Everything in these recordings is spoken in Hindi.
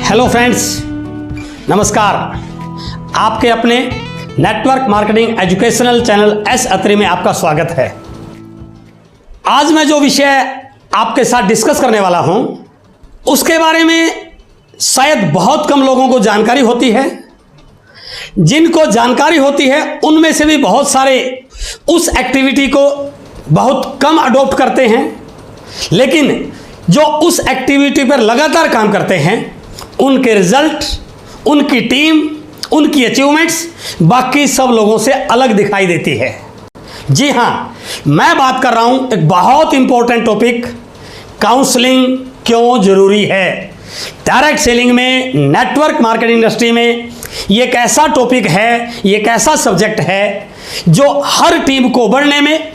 हेलो फ्रेंड्स, नमस्कार। आपके अपने network marketing educational channel S Atri में आपका स्वागत है। आज मैं जो विषय आपके साथ डिस्कस करने वाला हूं उसके बारे में शायद बहुत कम लोगों को जानकारी होती है। जिनको जानकारी होती है उनमें से भी बहुत सारे उस एक्टिविटी को बहुत कम अडॉप्ट करते हैं, लेकिन जो उस एक्टिविटी पर लगातार काम करते हैं उनके रिजल्ट, उनकी टीम, उनकी अचीवमेंट्स बाकी सब लोगों से अलग दिखाई देती है। जी हाँ, मैं बात कर रहा हूं एक बहुत इंपॉर्टेंट टॉपिक, काउंसलिंग क्यों जरूरी है। डायरेक्ट सेलिंग में, नेटवर्क मार्केटिंग इंडस्ट्री में ये एक ऐसा टॉपिक है, ये एक ऐसा सब्जेक्ट है जो हर टीम को बढ़ने में,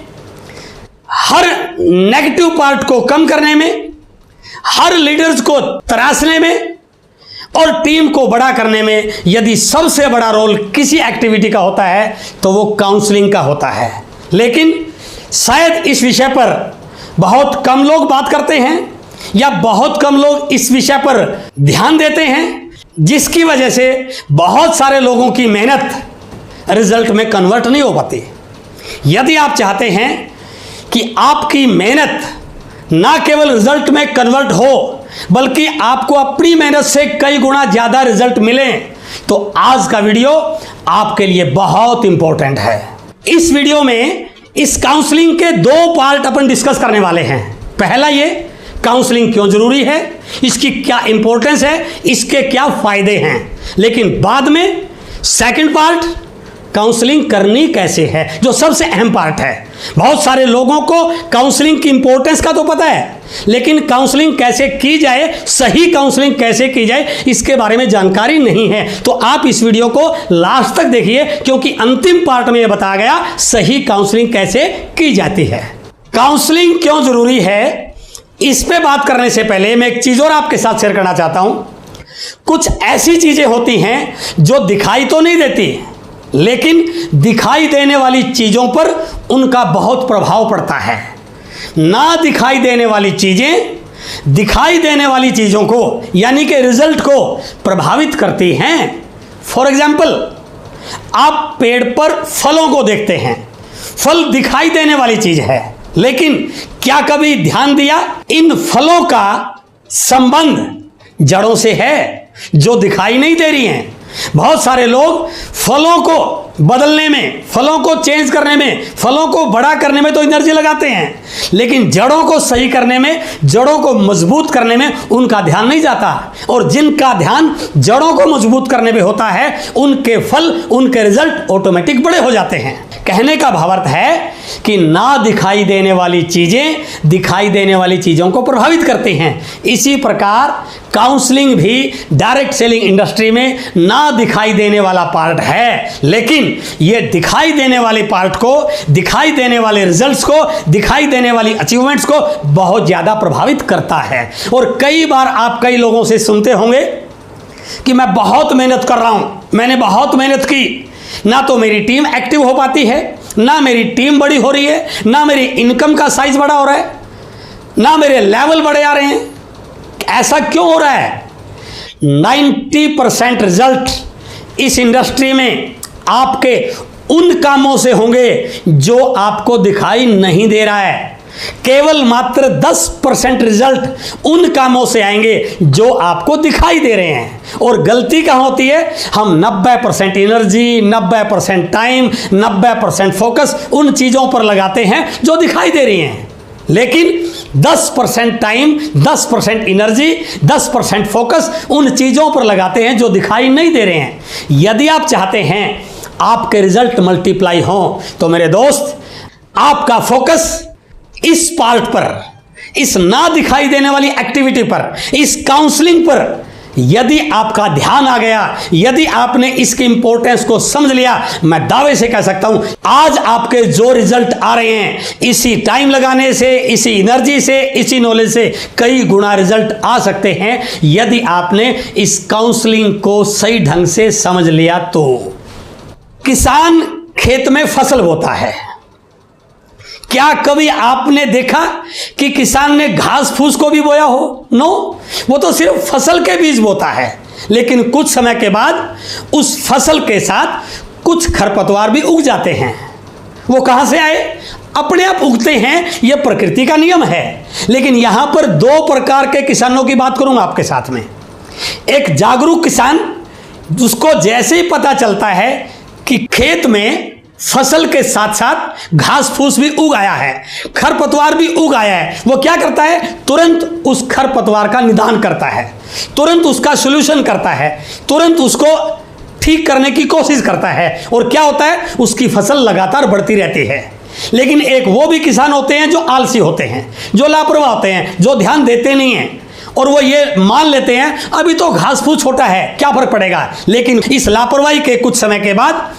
हर नेगेटिव पार्ट को कम करने में, हर लीडर्स को तराशने में और टीम को बड़ा करने में यदि सबसे बड़ा रोल किसी एक्टिविटी का होता है तो वो काउंसलिंग का होता है। लेकिन शायद इस विषय पर बहुत कम लोग बात करते हैं या बहुत कम लोग इस विषय पर ध्यान देते हैं, जिसकी वजह से बहुत सारे लोगों की मेहनत रिजल्ट में कन्वर्ट नहीं हो पाती। यदि आप चाहते हैं कि आपकी मेहनत ना केवल रिजल्ट में कन्वर्ट हो बल्कि आपको अपनी मेहनत से कई गुना ज्यादा रिजल्ट मिले, तो आज का वीडियो आपके लिए बहुत इंपॉर्टेंट है। इस वीडियो में इस काउंसलिंग के दो पार्ट अपन डिस्कस करने वाले हैं। पहला ये काउंसलिंग क्यों जरूरी है, इसकी क्या इंपॉर्टेंस है, इसके क्या फायदे हैं। लेकिन बाद में सेकंड पार्ट, काउंसलिंग करनी कैसे है, जो सबसे अहम पार्ट है। बहुत सारे लोगों को काउंसलिंग की इंपॉर्टेंस का तो पता है, लेकिन काउंसलिंग कैसे की जाए, सही काउंसलिंग कैसे की जाए, इसके बारे में जानकारी नहीं है। तो आप इस वीडियो को लास्ट तक देखिए, क्योंकि अंतिम पार्ट में यह बताया गया सही काउंसलिंग कैसे की जाती है। काउंसलिंग क्यों जरूरी है, इस पे बात करने से पहले मैं एक चीज और आपके साथ शेयर करना चाहता हूं। कुछ ऐसी चीजें होती हैं जो दिखाई तो नहीं देती, लेकिन दिखाई देने वाली चीजों पर उनका बहुत प्रभाव पड़ता है। ना दिखाई देने वाली चीजें दिखाई देने वाली चीजों को यानी कि रिजल्ट को प्रभावित करती हैं। फॉर एग्जाम्पल, आप पेड़ पर फलों को देखते हैं, फल दिखाई देने वाली चीज है, लेकिन क्या कभी ध्यान दिया इन फलों का संबंध जड़ों से है जो दिखाई नहीं दे रही हैं। बहुत सारे लोग फलों को बदलने में, फलों को चेंज करने में, फलों को बड़ा करने में तो एनर्जी लगाते हैं, लेकिन जड़ों को सही करने में, जड़ों को मजबूत करने में उनका ध्यान नहीं जाता। और जिनका ध्यान जड़ों को मजबूत करने में होता है उनके फल, उनके रिजल्ट ऑटोमेटिक बड़े हो जाते हैं। कहने का भावार्थ है कि ना दिखाई देने वाली चीजें दिखाई देने वाली चीजों को प्रभावित करती हैं। इसी प्रकार काउंसलिंग भी डायरेक्ट सेलिंग इंडस्ट्री में ना दिखाई देने वाला पार्ट है, लेकिन ये दिखाई देने वाले पार्ट को, दिखाई देने वाले रिजल्ट्स को, दिखाई देने वाली अचीवमेंट्स को बहुत ज्यादा प्रभावित करता है। और कई बार आप कई लोगों से सुनते होंगे कि मैं बहुत मेहनत कर रहा हूं, मैंने बहुत मेहनत की, ना तो मेरी टीम एक्टिव हो पाती है, ना मेरी टीम बड़ी हो रही है, ना मेरी इनकम का साइज बड़ा हो रहा है, ना मेरे लेवल बड़े आ रहे हैं। ऐसा क्यों हो रहा है? 90% रिजल्ट इस इंडस्ट्री में आपके उन कामों से होंगे जो आपको दिखाई नहीं दे रहा है। केवल मात्र 10% रिजल्ट उन कामों से आएंगे जो आपको दिखाई दे रहे हैं। और गलती कहां होती है? हम 90% एनर्जी, 90% टाइम, 90% फोकस उन चीजों पर लगाते हैं जो दिखाई दे रही हैं, लेकिन 10% टाइम, 10% एनर्जी, 10% फोकस उन चीजों पर लगाते हैं जो दिखाई नहीं दे रहे हैं। यदि आप चाहते हैं आपके रिजल्ट मल्टीप्लाई हो, तो मेरे दोस्त, आपका फोकस इस पार्ट पर, इस ना दिखाई देने वाली एक्टिविटी पर, इस काउंसलिंग पर यदि आपका ध्यान आ गया, यदि आपने इसकी इंपॉर्टेंस को समझ लिया, मैं दावे से कह सकता हूं आज आपके जो रिजल्ट आ रहे हैं, इसी टाइम लगाने से, इसी एनर्जी से, इसी नॉलेज से कई गुना रिजल्ट आ सकते हैं, यदि आपने इस काउंसलिंग को सही ढंग से समझ लिया तो। किसान खेत में फसल बोता है, क्या कभी आपने देखा कि किसान ने घास फूस को भी बोया हो? नो, वो तो सिर्फ फसल के बीज बोता है। लेकिन कुछ समय के बाद उस फसल के साथ कुछ खरपतवार भी उग जाते हैं। वो कहां से आए? अपने आप उगते हैं, यह प्रकृति का नियम है। लेकिन यहां पर दो प्रकार के किसानों की बात करूंगा आपके साथ में। एक जागरूक किसान, उसको जैसे ही पता चलता है कि खेत में फसल के साथ साथ घास फूस भी उग आया है, खरपतवार भी उग आया है, वो क्या करता है? तुरंत उस खरपतवार का निदान करता है, तुरंत उसका सॉल्यूशन करता है, तुरंत उसको ठीक करने की कोशिश करता है। और क्या होता है? उसकी फसल लगातार बढ़ती रहती है। लेकिन एक वो भी किसान होते हैं जो आलसी होते हैं, जो लापरवाह होते हैं, जो ध्यान देते नहीं हैं, और वो ये मान लेते हैं अभी तो घास फूस छोटा है, क्या फर्क पड़ेगा। लेकिन इस लापरवाही के कुछ समय के बाद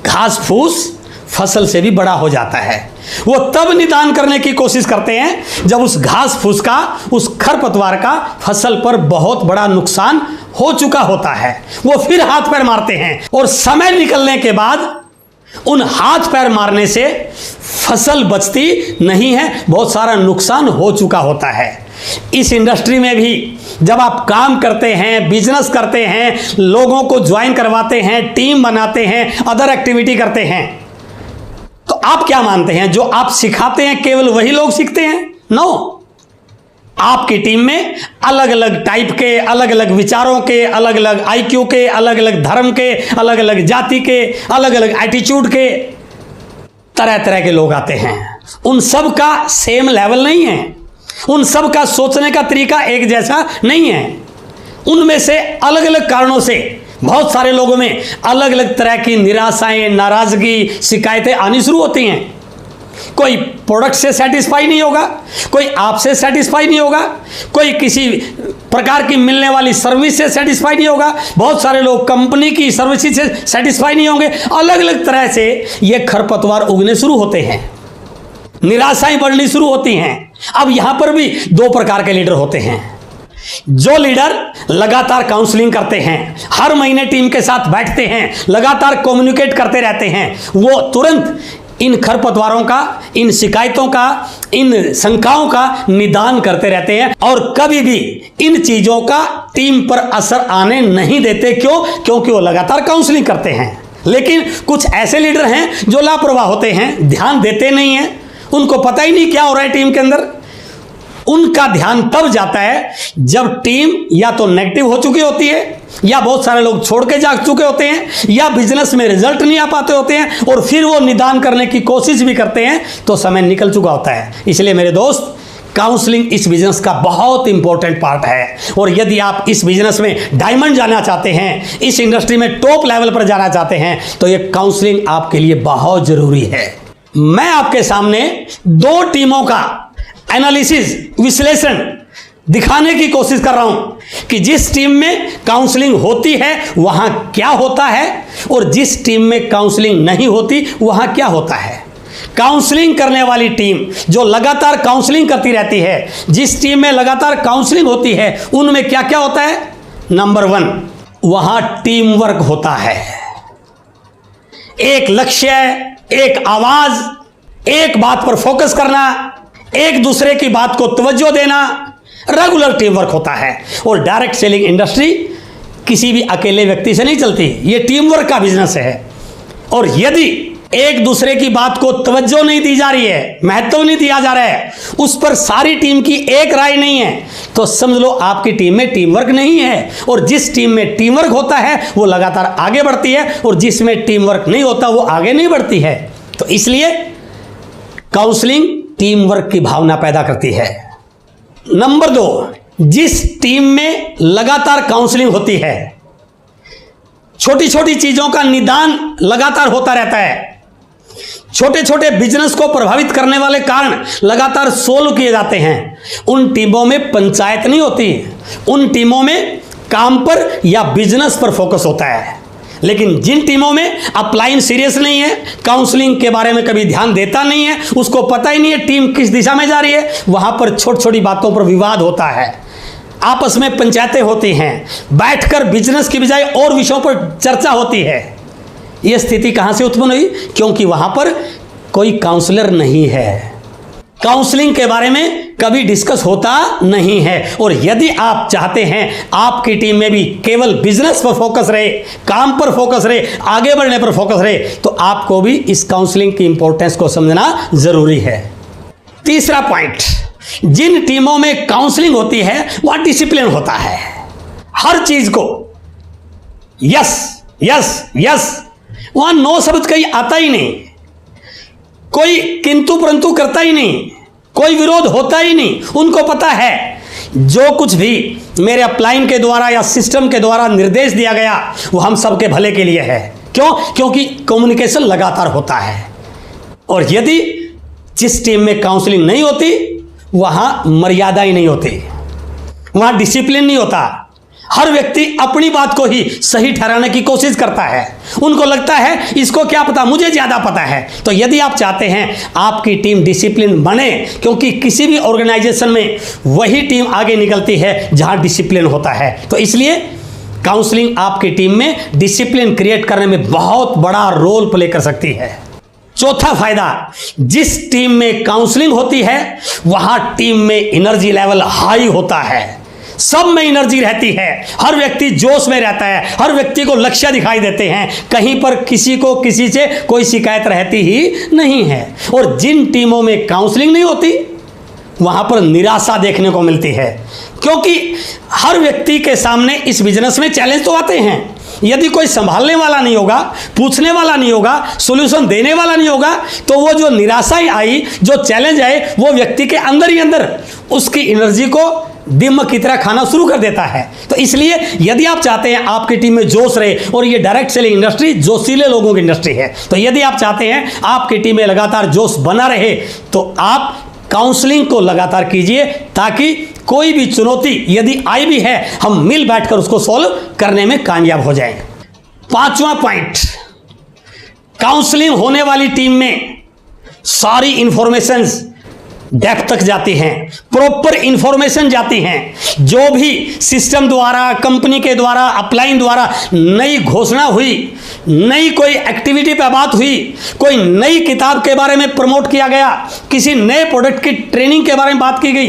घास फूस फसल से भी बड़ा हो जाता है। वो तब निदान करने की कोशिश करते हैं जब उस घास फूस का, उस खरपतवार का फसल पर बहुत बड़ा नुकसान हो चुका होता है। वो फिर हाथ पैर मारते हैं, और समय निकलने के बाद उन हाथ पैर मारने से फसल बचती नहीं है, बहुत सारा नुकसान हो चुका होता है। इस इंडस्ट्री में भी जब आप काम करते हैं, बिजनेस करते हैं, लोगों को ज्वाइन करवाते हैं, टीम बनाते हैं, अदर एक्टिविटी करते हैं, तो आप क्या मानते हैं जो आप सिखाते हैं केवल वही लोग सीखते हैं? नो, आपकी टीम में अलग अलग टाइप के, अलग अलग विचारों के, अलग अलग आईक्यू के, अलग अलग धर्म के, अलग अलग जाति के, अलग अलग एटीट्यूड के, तरह तरह के लोग आते हैं। उन सब का सेम लेवल नहीं है, उन सब का सोचने का तरीका एक जैसा नहीं है। उनमें से अलग अलग कारणों से बहुत सारे लोगों में अलग अलग तरह की निराशाएं, नाराजगी, शिकायतें आनी शुरू होती हैं। कोई प्रोडक्ट से सेटिस्फाई नहीं होगा, कोई आपसे सेटिस्फाई नहीं होगा, कोई किसी प्रकार की मिलने वाली सर्विस से सेटिस्फाई नहीं होगा, बहुत सारे लोग कंपनी की सर्विस से सेटिस्फाई नहीं होंगे। अलग अलग तरह से ये खरपतवार उगने शुरू होते हैं, निराशाएं बढ़नी शुरू होती हैं। अब यहां पर भी दो प्रकार के लीडर होते हैं। जो लीडर लगातार काउंसलिंग करते हैं, हर महीने टीम के साथ बैठते हैं, लगातार कम्युनिकेट करते रहते हैं, वो तुरंत इन खरपतवारों का, इन शिकायतों का, इन शंकाओं का निदान करते रहते हैं, और कभी भी इन चीजों का टीम पर असर आने नहीं देते। क्यों? क्योंकि वो लगातार काउंसलिंग करते हैं। लेकिन कुछ ऐसे लीडर हैं जो लापरवाह होते हैं, ध्यान देते नहीं हैं, उनको पता ही नहीं क्या हो रहा है टीम के अंदर। उनका ध्यान तब जाता है जब टीम या तो नेगेटिव हो चुकी होती है, या बहुत सारे लोग छोड़ के जा चुके होते हैं, या बिजनेस में रिजल्ट नहीं आ पाते होते हैं, और फिर वो निदान करने की कोशिश भी करते हैं तो समय निकल चुका होता है। इसलिए मेरे दोस्त, काउंसलिंग इस बिजनेस का बहुत इंपॉर्टेंट पार्ट है। और यदि आप इस बिजनेस में डायमंड जाना चाहते हैं, इस इंडस्ट्री में टॉप लेवल पर जाना चाहते हैं, तो ये काउंसलिंग आपके लिए बहुत जरूरी है। मैं आपके सामने दो टीमों का एनालिसिस, विश्लेषण दिखाने की कोशिश कर रहा हूं कि जिस टीम में काउंसलिंग होती है वहां क्या होता है, और जिस टीम में काउंसलिंग नहीं होती वहां क्या होता है। काउंसलिंग करने वाली टीम जो लगातार काउंसलिंग करती रहती है, जिस टीम में लगातार काउंसलिंग होती है, उनमें क्या क्या होता है? नंबर 1, वहां टीम वर्क होता है। एक लक्ष्य, एक आवाज, एक बात पर फोकस करना, एक दूसरे की बात को तवज्जो देना, रेगुलर टीम वर्क होता है। और डायरेक्ट सेलिंग इंडस्ट्री किसी भी अकेले व्यक्ति से नहीं चलती, ये टीम वर्क का बिजनेस है। और यदि एक दूसरे की बात को तवज्जो नहीं दी जा रही है, महत्व नहीं दिया जा रहा है, उस पर सारी टीम की एक राय नहीं है, तो समझ लो आपकी टीम में टीम वर्क नहीं है। और जिस टीम में टीम वर्क होता है वो लगातार आगे बढ़ती है, और जिसमें टीम वर्क नहीं होता वो आगे नहीं बढ़ती है। तो इसलिए काउंसलिंग टीम वर्क की भावना पैदा करती है। नंबर 2, जिस टीम में लगातार काउंसलिंग होती है, छोटी छोटी चीजों का निदान लगातार होता रहता है, छोटे छोटे बिजनेस को प्रभावित करने वाले कारण लगातार सोल्व किए जाते हैं, उन टीमों में पंचायत नहीं होती, उन टीमों में काम पर या बिजनेस पर फोकस होता है। लेकिन जिन टीमों में अपलाइन सीरियस नहीं है, काउंसलिंग के बारे में कभी ध्यान देता नहीं है, उसको पता ही नहीं है टीम किस दिशा में जा रही है, वहां पर छोटी छोटी बातों पर विवाद होता है, आपस में पंचायतें होती हैं, बैठकर बिजनेस की बजाय और विषयों पर चर्चा होती है। यह स्थिति कहां से उत्पन्न हुई? क्योंकि वहां पर कोई काउंसलर नहीं है। काउंसलिंग के बारे में कभी डिस्कस होता नहीं है। और यदि आप चाहते हैं आपकी टीम में भी केवल बिजनेस पर फोकस रहे, काम पर फोकस रहे, आगे बढ़ने पर फोकस रहे, तो आपको भी इस काउंसलिंग की इंपॉर्टेंस को समझना जरूरी है। तीसरा पॉइंट, जिन टीमों में काउंसलिंग होती है वह डिसिप्लिन होता है। हर चीज को यस यस यस, वहां नो शब्द कहीं आता ही नहीं, कोई किंतु परंतु करता ही नहीं, कोई विरोध होता ही नहीं। उनको पता है जो कुछ भी मेरे अपलाइन के द्वारा या सिस्टम के द्वारा निर्देश दिया गया वो हम सबके भले के लिए है। क्यों? क्योंकि कम्युनिकेशन लगातार होता है। और यदि जिस टीम में काउंसलिंग नहीं होती वहां मर्यादा ही नहीं होती, वहां डिसिप्लिन नहीं होता। हर व्यक्ति अपनी बात को ही सही ठहराने की कोशिश करता है। उनको लगता है इसको क्या पता, मुझे ज्यादा पता है। तो यदि आप चाहते हैं आपकी टीम डिसिप्लिन बने, क्योंकि किसी भी ऑर्गेनाइजेशन में वही टीम आगे निकलती है जहां डिसिप्लिन होता है, तो इसलिए काउंसलिंग आपकी टीम में डिसिप्लिन क्रिएट करने में बहुत बड़ा रोल प्ले कर सकती है। चौथा फायदा, जिस टीम में काउंसलिंग होती है वहां टीम में एनर्जी लेवल हाई होता है, सब में एनर्जी रहती है, हर व्यक्ति जोश में रहता है, हर व्यक्ति को लक्ष्य दिखाई देते हैं, कहीं पर किसी को किसी से कोई शिकायत रहती ही नहीं है। और जिन टीमों में काउंसलिंग नहीं होती वहां पर निराशा देखने को मिलती है, क्योंकि हर व्यक्ति के सामने इस बिजनेस में चैलेंज तो आते हैं। यदि कोई संभालने वाला नहीं होगा, पूछने वाला नहीं होगा, सॉल्यूशन देने वाला नहीं होगा, तो वो जो निराशा आई, जो चैलेंज आए, वो व्यक्ति के अंदर ही अंदर उसकी एनर्जी को दिमाग की तरह खाना शुरू कर देता है। तो इसलिए यदि आप चाहते हैं आपकी टीम में जोश रहे, और ये डायरेक्ट सेलिंग इंडस्ट्री जोशीले लोगों की इंडस्ट्री है, तो यदि आप चाहते हैं आपकी टीम में लगातार जोश बना रहे तो आप काउंसलिंग को लगातार कीजिए, ताकि कोई भी चुनौती यदि आई भी है हम मिल बैठकर उसको सॉल्व करने में कामयाब हो जाएं। पांचवा पॉइंट, काउंसलिंग होने वाली टीम में सारी इंफॉर्मेशंस डेप्थ तक जाती हैं, प्रॉपर इंफॉर्मेशन जाती हैं। जो भी सिस्टम द्वारा, कंपनी के द्वारा, अपलाइन द्वारा नई घोषणा हुई, नई कोई एक्टिविटी पे बात हुई, कोई नई किताब के बारे में प्रमोट किया गया, किसी नए प्रोडक्ट की ट्रेनिंग के बारे में बात की गई,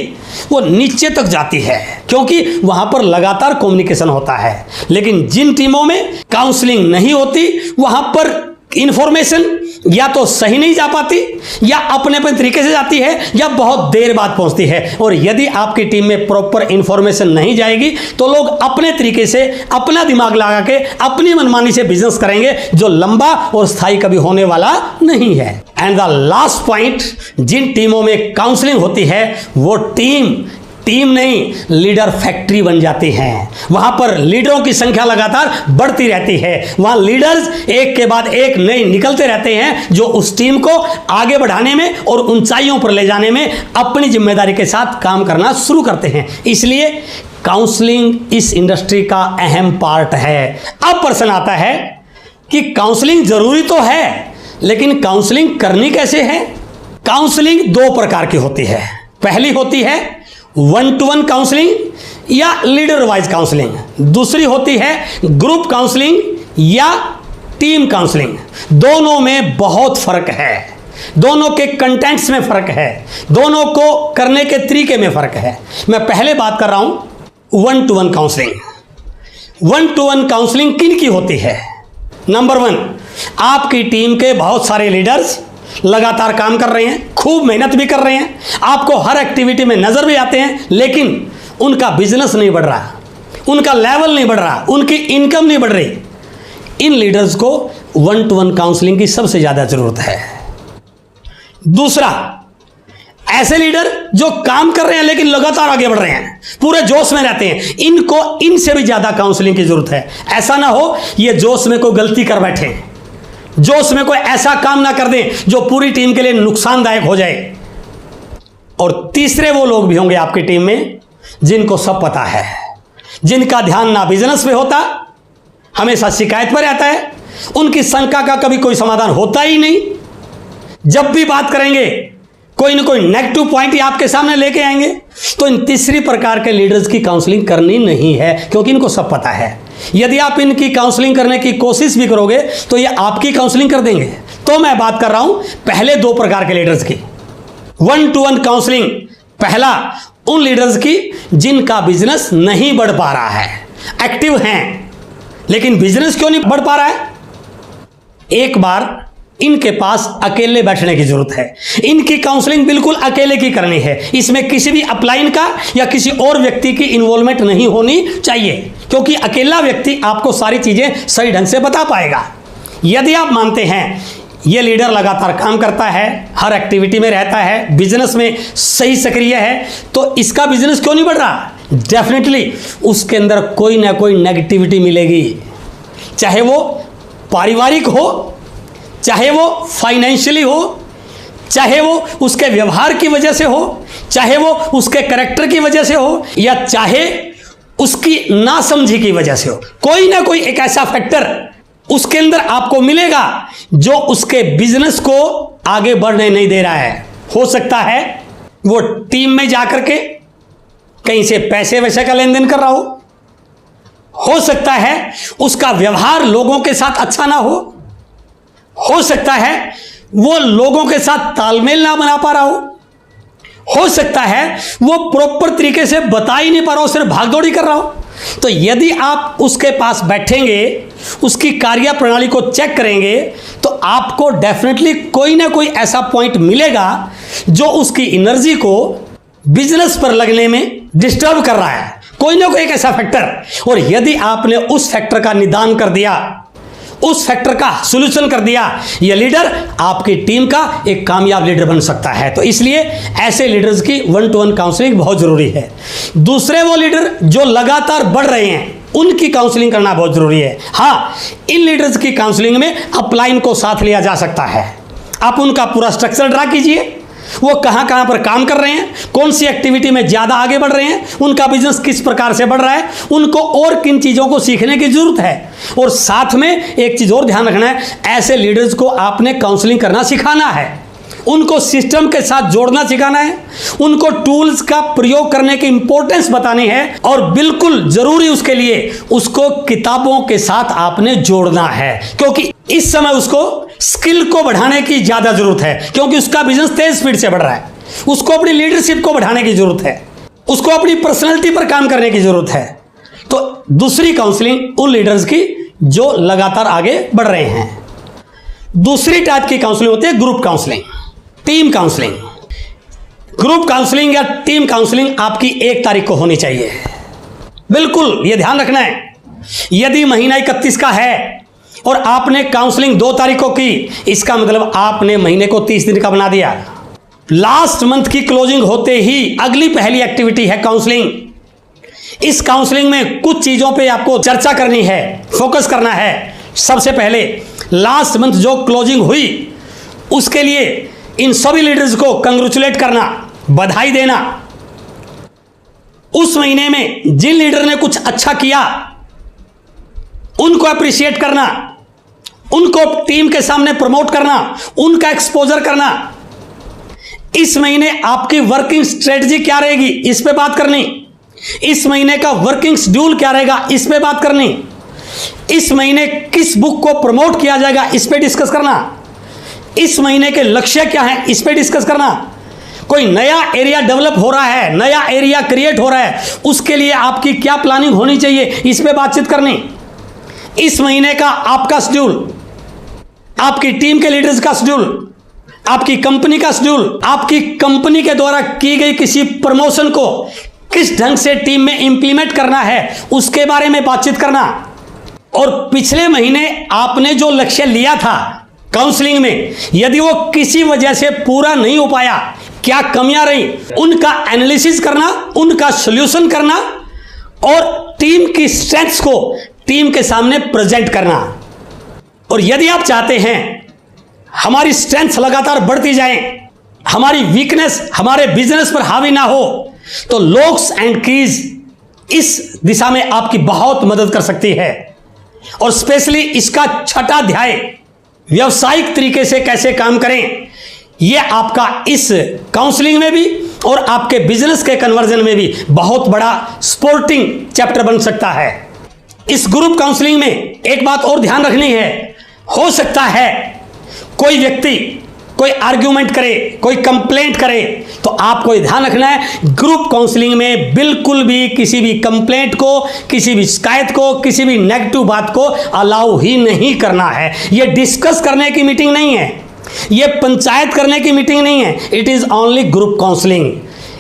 वो नीचे तक जाती है, क्योंकि वहां पर लगातार कम्युनिकेशन होता है। लेकिन जिन टीमों में काउंसलिंग नहीं होती वहां पर इंफॉर्मेशन या तो सही नहीं जा पाती, या अपने अपने तरीके से जाती है, या बहुत देर बाद पहुंचती है। और यदि आपकी टीम में प्रॉपर इंफॉर्मेशन नहीं जाएगी तो लोग अपने तरीके से, अपना दिमाग लगा के, अपनी मनमानी से बिजनेस करेंगे, जो लंबा और स्थायी कभी होने वाला नहीं है। एंड द लास्ट पॉइंट, जिन टीमों में काउंसलिंग होती है वो टीम नहीं, लीडर फैक्ट्री बन जाती हैं। वहां पर लीडरों की संख्या लगातार बढ़ती रहती है, वहां लीडर्स एक के बाद एक नए निकलते रहते हैं, जो उस टीम को आगे बढ़ाने में और ऊंचाइयों पर ले जाने में अपनी जिम्मेदारी के साथ काम करना शुरू करते हैं। इसलिए काउंसलिंग इस इंडस्ट्री का अहम पार्ट है। अब प्रश्न आता है कि काउंसलिंग जरूरी तो है, लेकिन काउंसलिंग करनी कैसे है? काउंसलिंग दो प्रकार की होती है। पहली होती है 1-to-1 काउंसलिंग या लीडर वाइज काउंसलिंग, दूसरी होती है ग्रुप काउंसलिंग या टीम काउंसलिंग। दोनों में बहुत फर्क है, दोनों के कंटेंट्स में फर्क है, दोनों को करने के तरीके में फर्क है। मैं पहले बात कर रहा हूं 1-to-1 काउंसलिंग। 1-to-1 काउंसलिंग किन की होती है? नंबर 1, आपकी टीम के बहुत सारे लीडर्स लगातार काम कर रहे हैं, खूब मेहनत भी कर रहे हैं, आपको हर एक्टिविटी में नजर भी आते हैं, लेकिन उनका बिजनेस नहीं बढ़ रहा, उनका लेवल नहीं बढ़ रहा, उनकी इनकम नहीं बढ़ रही। इन लीडर्स को 1-to-1 काउंसलिंग की सबसे ज्यादा जरूरत है। दूसरा, ऐसे लीडर जो काम कर रहे हैं लेकिन लगातार आगे बढ़ रहे हैं, पूरे जोश में रहते हैं, इनको इनसे भी ज्यादा काउंसलिंग की जरूरत है। ऐसा ना हो ये जोश में कोई गलती कर बैठे, जोश में कोई ऐसा काम ना कर दें जो पूरी टीम के लिए नुकसानदायक हो जाए। और तीसरे वो लोग भी होंगे आपकी टीम में जिनको सब पता है, जिनका ध्यान ना बिजनेस पे होता, हमेशा शिकायत पर रहता है, उनकी शंका का कभी कोई समाधान होता ही नहीं। जब भी बात करेंगे कोई ना कोई नेगेटिव पॉइंट ही आपके सामने लेके आएंगे। तो इन तीसरी प्रकार के लीडर्स की काउंसलिंग करनी नहीं है, क्योंकि इनको सब पता है। यदि आप इनकी काउंसलिंग करने की कोशिश भी करोगे तो ये आपकी काउंसलिंग कर देंगे। तो मैं बात कर रहा हूं पहले दो प्रकार के लीडर्स की, 1-to-1 काउंसलिंग, पहला उन लीडर्स की जिनका बिजनेस नहीं बढ़ पा रहा है, एक्टिव हैं लेकिन बिजनेस क्यों नहीं बढ़ पा रहा है। एक बार इनके पास अकेले बैठने की जरूरत है। इनकी काउंसलिंग बिल्कुल अकेले की करनी है। इसमें किसी भी अपलाइन का या किसी और व्यक्ति की इन्वॉल्वमेंट नहीं होनी चाहिए, क्योंकि अकेला व्यक्ति आपको सारी चीजें सही ढंग से बता पाएगा। यदि आप मानते हैं ये लीडर लगातार काम करता है, हर एक्टिविटी में रहता है, बिजनेस में सही सक्रिय है, तो इसका बिजनेस क्यों नहीं बढ़ रहा। डेफिनेटली उसके अंदर कोई ना कोई नेगेटिविटी मिलेगी, चाहे वो पारिवारिक हो, चाहे वो फाइनेंशियली हो, चाहे वो उसके व्यवहार की वजह से हो, चाहे वो उसके कैरेक्टर की वजह से हो, या चाहे उसकी नासमझी की वजह से हो। कोई ना कोई एक ऐसा फैक्टर उसके अंदर आपको मिलेगा जो उसके बिजनेस को आगे बढ़ने नहीं दे रहा है। हो सकता है वो टीम में जाकर के कहीं से पैसे वैसे का लेन देन कर रहा हो सकता है उसका व्यवहार लोगों के साथ अच्छा ना हो सकता है वो लोगों के साथ तालमेल ना बना पा रहा हो सकता है वो प्रॉपर तरीके से बता ही नहीं पा रहा हो, सिर्फ भागदौड़ी कर रहा हो। तो यदि आप उसके पास बैठेंगे, उसकी कार्य प्रणाली को चेक करेंगे, तो आपको डेफिनेटली कोई ना कोई ऐसा पॉइंट मिलेगा जो उसकी एनर्जी को बिजनेस पर लगने में डिस्टर्ब कर रहा है, कोई ना कोई एक ऐसा फैक्टर। और यदि आपने उस फैक्टर का निदान कर दिया, उस फैक्टर का सॉल्यूशन कर दिया, यह लीडर आपकी टीम का एक कामयाब लीडर बन सकता है। तो इसलिए ऐसे लीडर्स की 1-to-1 काउंसलिंग बहुत जरूरी है। दूसरे वो लीडर जो लगातार बढ़ रहे हैं, उनकी काउंसलिंग करना बहुत जरूरी है। हाँ, इन लीडर्स की काउंसलिंग में अपलाइन को साथ लिया जा सकता है। आप उनका पूरा स्ट्रक्चर ड्रा कीजिए, वो कहां कहां पर काम कर रहे हैं, कौन सी एक्टिविटी में ज्यादा आगे बढ़ रहे हैं, उनका बिजनेस किस प्रकार से बढ़ रहा है, उनको और किन चीजों को सीखने की जरूरत है। और साथ में एक चीज और ध्यान रखना है, ऐसे लीडर्स को आपने काउंसलिंग करना सिखाना है, उनको सिस्टम के साथ जोड़ना सिखाना है, उनको टूल्स का प्रयोग करने की इंपॉर्टेंस बतानी है, और बिल्कुल जरूरी उसके लिए उसको किताबों के साथ आपने जोड़ना है, क्योंकि इस समय उसको स्किल को बढ़ाने की ज्यादा जरूरत है, क्योंकि उसका बिजनेस तेज स्पीड से बढ़ रहा है। उसको अपनी लीडरशिप को बढ़ाने की जरूरत है, उसको अपनी पर्सनैलिटी पर काम करने की जरूरत है। तो दूसरी काउंसलिंग उन लीडर्स की जो लगातार आगे बढ़ रहे हैं। दूसरी टाइप की काउंसलिंग होती है group counselling, team counselling. Group counselling या टीम काउंसलिंग आपकी 1 तारीख को होनी चाहिए। बिल्कुल ये ध्यान रखना है, यदि महीना 31 का है और आपने काउंसलिंग 2 तारीख को की, इसका मतलब आपने महीने को 30 दिन का बना दिया। लास्ट मंथ की क्लोजिंग होते ही अगली पहली एक्टिविटी है काउंसलिंग। इस काउंसलिंग में कुछ चीजों पे आपको चर्चा करनी है, फोकस करना है। सबसे पहले लास्ट मंथ जो क्लोजिंग हुई उसके लिए इन सभी लीडर्स को कंग्रेचुलेट करना, बधाई देना। उस महीने में जिन लीडर ने कुछ अच्छा किया उनको अप्रिशिएट करना, उनको टीम के सामने प्रमोट करना, उनका एक्सपोजर करना। इस महीने आपकी वर्किंग स्ट्रेटजी क्या रहेगी, इस पे बात करनी। इस महीने का वर्किंग शेड्यूल क्या रहेगा, इस पे बात करनी। इस महीने किस बुक को प्रमोट किया जाएगा, इस पे डिस्कस करना। इस महीने के लक्ष्य क्या है, इस पे डिस्कस करना। कोई नया एरिया डेवलप हो रहा है, नया एरिया क्रिएट हो रहा है, उसके लिए आपकी क्या प्लानिंग होनी चाहिए, इस पे बातचीत करनी। इस महीने का आपका शेड्यूल, आपकी टीम के लीडर्स का शेड्यूल, आपकी कंपनी का शेड्यूल, आपकी कंपनी के द्वारा की गई किसी प्रमोशन को किस ढंग से टीम में इंप्लीमेंट करना है, उसके बारे में बातचीत करना। और पिछले महीने आपने जो लक्ष्य लिया था काउंसलिंग में, यदि वो किसी वजह से पूरा नहीं हो पाया, क्या कमियां रही, उनका एनालिसिस करना, उनका सॉल्यूशन करना, और टीम की स्ट्रेंथ्स को टीम के सामने प्रेजेंट करना। और यदि आप चाहते हैं हमारी स्ट्रेंथ्स लगातार बढ़ती जाएं, हमारी वीकनेस हमारे बिजनेस पर हावी ना हो, तो लॉक्स एंड कीज इस दिशा में आपकी बहुत मदद कर सकती है। और स्पेशली इसका 6ठा अध्याय व्यावसायिक तरीके से कैसे काम करें, यह आपका इस काउंसलिंग में भी और आपके बिजनेस के कन्वर्जन में भी बहुत बड़ा सपोर्टिंग चैप्टर बन सकता है। इस ग्रुप काउंसलिंग में एक बात और ध्यान रखनी है, हो सकता है कोई व्यक्ति कोई आर्ग्यूमेंट करे, कोई कंप्लेंट करे, तो आपको ध्यान रखना है ग्रुप काउंसलिंग में बिल्कुल भी किसी भी कंप्लेंट को, किसी भी शिकायत को, किसी भी नेगेटिव बात को अलाउ ही नहीं करना है। यह डिस्कस करने की मीटिंग नहीं है, यह पंचायत करने की मीटिंग नहीं है, it is only group counselling.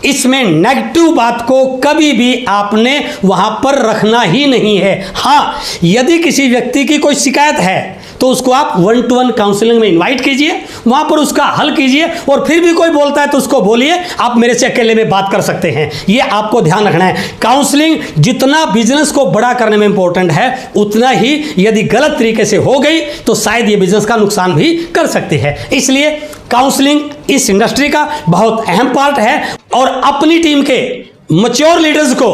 इसमें नेगेटिव बात को कभी भी आपने वहां पर रखना ही नहीं है। हाँ, यदि किसी व्यक्ति की कोई शिकायत है तो उसको आप 1-to-1 काउंसलिंग में इनवाइट कीजिए, वहां पर उसका हल कीजिए, और फिर भी कोई बोलता है तो उसको बोलिए आप मेरे से अकेले में बात कर सकते हैं। यह आपको ध्यान रखना है। काउंसलिंग जितना बिजनेस को बड़ा करने में इंपॉर्टेंट है, उतना ही यदि गलत तरीके से हो गई तो शायद ये बिजनेस का नुकसान भी कर सकती है। इसलिए काउंसलिंग इस इंडस्ट्री का बहुत अहम पार्ट है, और अपनी टीम के मैच्योर लीडर्स को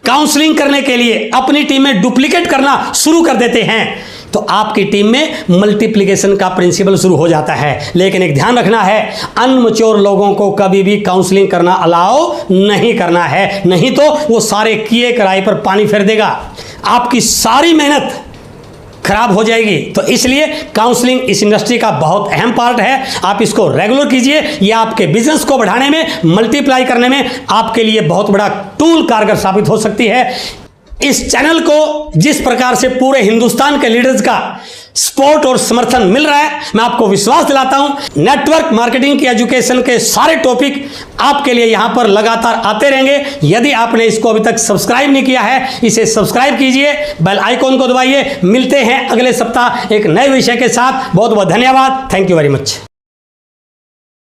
काउंसलिंग करने के लिए अपनी टीम में डुप्लीकेट करना शुरू कर देते हैं तो आपकी टीम में मल्टीप्लिकेशन का प्रिंसिपल शुरू हो जाता है। लेकिन एक ध्यान रखना है, अनमैच्योर लोगों को कभी भी काउंसलिंग करना अलाउ नहीं करना है, नहीं तो वो सारे किए कराए पर पानी फेर देगा, आपकी सारी मेहनत खराब हो जाएगी। तो इसलिए काउंसलिंग इस इंडस्ट्री का बहुत अहम पार्ट है। आप इसको रेगुलर कीजिए, यह आपके बिजनेस को बढ़ाने में, मल्टीप्लाई करने में आपके लिए बहुत बड़ा टूल कारगर साबित हो सकती है। इस चैनल को जिस प्रकार से पूरे हिंदुस्तान के लीडर्स का सपोर्ट और समर्थन मिल रहा है, मैं आपको विश्वास दिलाता हूं नेटवर्क मार्केटिंग की एजुकेशन के सारे टॉपिक आपके लिए यहां पर लगातार आते रहेंगे। यदि आपने इसको अभी तक सब्सक्राइब नहीं किया है, इसे सब्सक्राइब कीजिए, बेल आइकॉन को दबाइए। मिलते हैं अगले सप्ताह एक नए विषय के साथ। बहुत बहुत धन्यवाद। Thank you very much.